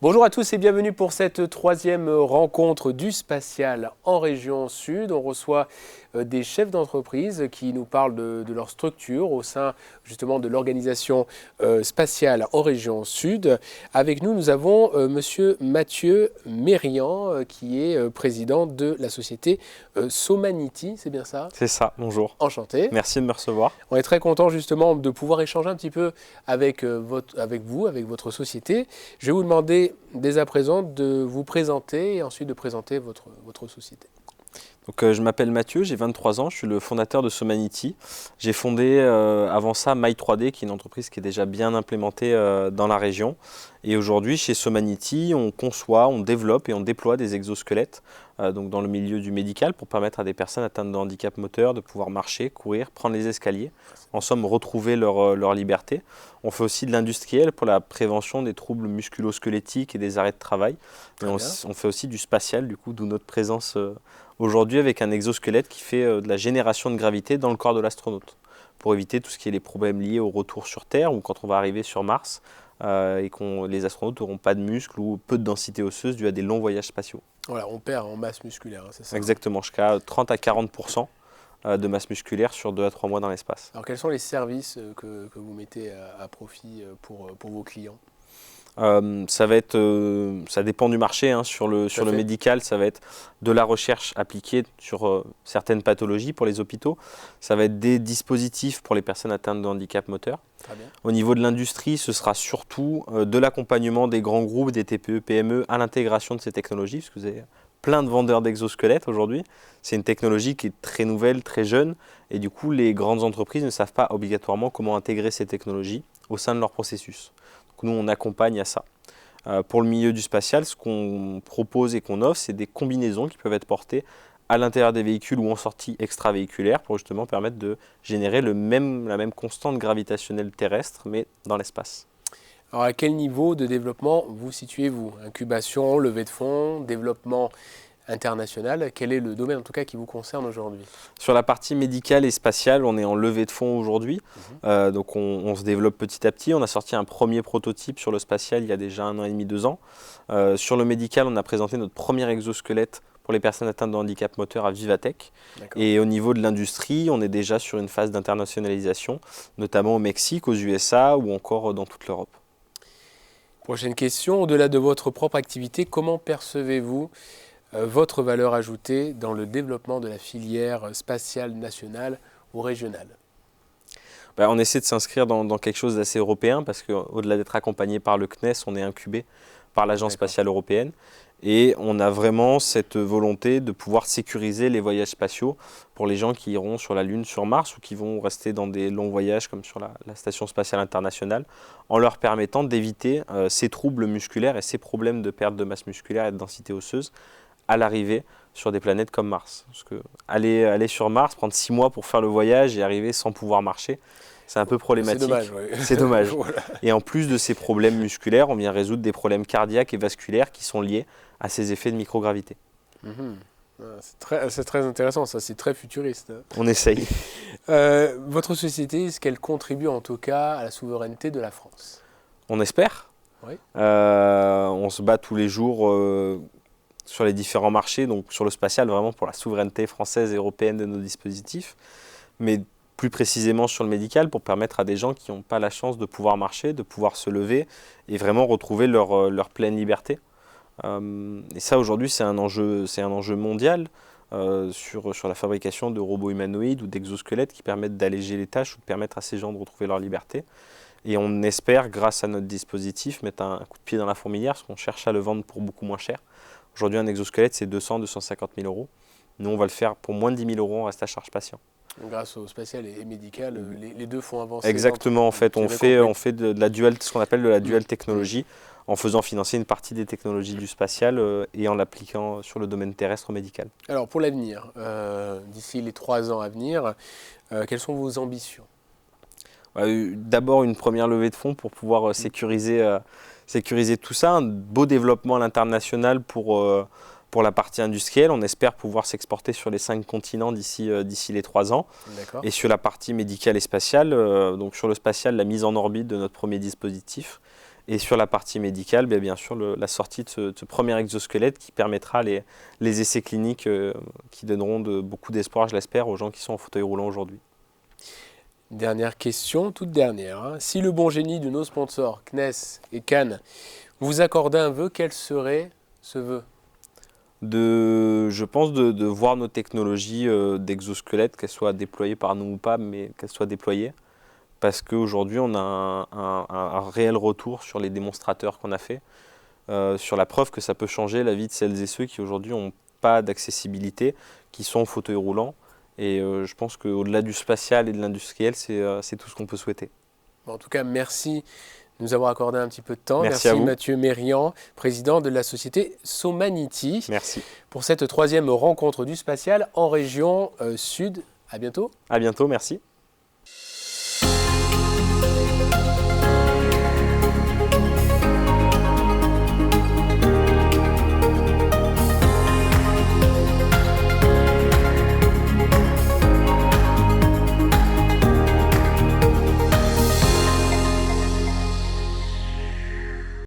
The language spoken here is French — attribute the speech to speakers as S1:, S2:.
S1: Bonjour à tous et bienvenue pour cette troisième rencontre du spatial en région sud. On reçoit des chefs d'entreprise qui nous parlent de leur structure au sein justement de l'organisation spatiale en région sud. Avec nous, nous avons monsieur Mathieu Mérian qui est président de la société Somanity, c'est bien ça?
S2: C'est ça, bonjour.
S1: Enchanté.
S2: Merci de me recevoir.
S1: On est très content justement de pouvoir échanger un petit peu avec vous, avec votre société. Je vais vous demander dès à présent de vous présenter et ensuite de présenter votre société.
S2: Donc, je m'appelle Mathieu, j'ai 23 ans, je suis le fondateur de Somanity. J'ai fondé avant ça My3D, qui est une entreprise qui est déjà bien implémentée dans la région. Et aujourd'hui, chez Somanity, on conçoit, on développe et on déploie des exosquelettes donc dans le milieu du médical pour permettre à des personnes atteintes de handicap moteur de pouvoir marcher, courir, prendre les escaliers, en somme retrouver leur liberté. On fait aussi de l'industriel pour la prévention des troubles musculo-squelettiques et des arrêts de travail. Et on fait aussi du spatial, du coup, d'où notre présence aujourd'hui avec un exosquelette qui fait de la génération de gravité dans le corps de l'astronaute pour éviter tout ce qui est les problèmes liés au retour sur Terre ou quand on va arriver sur Mars et que les astronautes n'auront pas de muscles ou peu de densité osseuse dû à des longs voyages spatiaux.
S1: Voilà, on perd en masse musculaire, c'est ça?
S2: Exactement, jusqu'à 30 à 40% de masse musculaire sur 2 à 3 mois dans l'espace.
S1: Alors quels sont les services que vous mettez à profit pour vos clients?
S2: Ça dépend du marché. Sur le médical, ça va être de la recherche appliquée sur certaines pathologies pour les hôpitaux. Ça va être des dispositifs pour les personnes atteintes de handicap moteur.
S1: Très bien.
S2: Au niveau de l'industrie, ce sera surtout de l'accompagnement des grands groupes, des TPE, PME à l'intégration de ces technologies, parce que vous avez plein de vendeurs d'exosquelettes aujourd'hui. C'est une technologie qui est très nouvelle, très jeune, et du coup, les grandes entreprises ne savent pas obligatoirement comment intégrer ces technologies au sein de leur processus. Nous, on accompagne à ça. Pour le milieu du spatial, ce qu'on propose et qu'on offre, c'est des combinaisons qui peuvent être portées à l'intérieur des véhicules ou en sortie extravéhiculaire pour justement permettre de générer la même constante gravitationnelle terrestre, mais dans l'espace.
S1: Alors à quel niveau de développement vous situez-vous? Incubation, levée de fonds, développement international, quel est le domaine en tout cas qui vous concerne aujourd'hui?
S2: Sur la partie médicale et spatiale, on est en levée de fonds aujourd'hui, donc on se développe petit à petit. On a sorti un premier prototype sur le spatial il y a déjà 1 an et demi, 2 ans. Sur le médical, on a présenté notre premier exosquelette pour les personnes atteintes de handicap moteur à Vivatech. Et au niveau de l'industrie, on est déjà sur une phase d'internationalisation, notamment au Mexique, aux USA ou encore dans toute l'Europe.
S1: Prochaine question, au-delà de votre propre activité, comment percevez-vous votre valeur ajoutée dans le développement de la filière spatiale nationale ou régionale?
S2: On essaie de s'inscrire dans quelque chose d'assez européen parce qu'au-delà d'être accompagné par le CNES, on est incubé par l'Agence spatiale européenne et on a vraiment cette volonté de pouvoir sécuriser les voyages spatiaux pour les gens qui iront sur la Lune, sur Mars ou qui vont rester dans des longs voyages comme sur la Station spatiale internationale en leur permettant d'éviter ces troubles musculaires et ces problèmes de perte de masse musculaire et de densité osseuse à l'arrivée sur des planètes comme Mars. Parce que aller sur Mars, prendre 6 mois pour faire le voyage et arriver sans pouvoir marcher, c'est un peu problématique.
S1: C'est dommage, oui.
S2: C'est dommage.
S1: Voilà.
S2: Et en plus de ces problèmes musculaires, on vient résoudre des problèmes cardiaques et vasculaires qui sont liés à ces effets de microgravité.
S1: C'est très intéressant, ça, c'est très futuriste.
S2: On essaye.
S1: Votre société, est-ce qu'elle contribue en tout cas à la souveraineté de la France?
S2: On espère.
S1: Oui.
S2: On se bat tous les jours sur les différents marchés, donc sur le spatial, vraiment pour la souveraineté française et européenne de nos dispositifs, mais plus précisément sur le médical pour permettre à des gens qui n'ont pas la chance de pouvoir marcher, de pouvoir se lever et vraiment retrouver leur pleine liberté. Et ça, aujourd'hui, c'est un enjeu mondial sur la fabrication de robots humanoïdes ou d'exosquelettes qui permettent d'alléger les tâches ou de permettre à ces gens de retrouver leur liberté. Et on espère, grâce à notre dispositif, mettre un coup de pied dans la fourmilière parce qu'on cherche à le vendre pour beaucoup moins cher. Aujourd'hui, un exosquelette, c'est 200-250 000 euros. Nous, on va le faire pour moins de 10 000 euros en reste à charge patient.
S1: Grâce au spatial et médical, les deux font avancer.
S2: Exactement, en fait, on fait de la ce qu'on appelle de la dual technologie, en faisant financer une partie des technologies du spatial et en l'appliquant sur le domaine terrestre médical.
S1: Alors, pour l'avenir, d'ici les 3 ans à venir, quelles sont vos ambitions?
S2: D'abord, une première levée de fonds pour pouvoir sécuriser tout ça, un beau développement à l'international pour la partie industrielle. On espère pouvoir s'exporter sur les 5 continents d'ici les 3 ans. Et sur la partie médicale et spatiale, donc sur le spatial, la mise en orbite de notre premier dispositif Et sur la partie médicale, bien sûr, la sortie de ce premier exosquelette qui permettra les essais cliniques qui donneront beaucoup d'espoir, je l'espère, aux gens qui sont en fauteuil roulant aujourd'hui.
S1: Dernière question, toute dernière, hein. Si le bon génie de nos sponsors, CNES et Cannes, vous accordait un vœu, quel serait ce vœu?
S2: Je pense de voir nos technologies d'exosquelette, qu'elles soient déployées par nous ou pas, mais qu'elles soient déployées. Parce qu'aujourd'hui, on a un réel retour sur les démonstrateurs qu'on a fait, sur la preuve que ça peut changer la vie de celles et ceux qui aujourd'hui n'ont pas d'accessibilité, qui sont en fauteuil roulant. Et je pense qu'au-delà du spatial et de l'industriel, c'est tout ce qu'on peut souhaiter.
S1: En tout cas, merci de nous avoir accordé un petit peu de temps.
S2: Merci à vous.
S1: Mathieu Mérian, président de la société Somanity.
S2: Merci.
S1: Pour cette troisième rencontre du spatial en région sud. À bientôt.
S2: À bientôt, merci.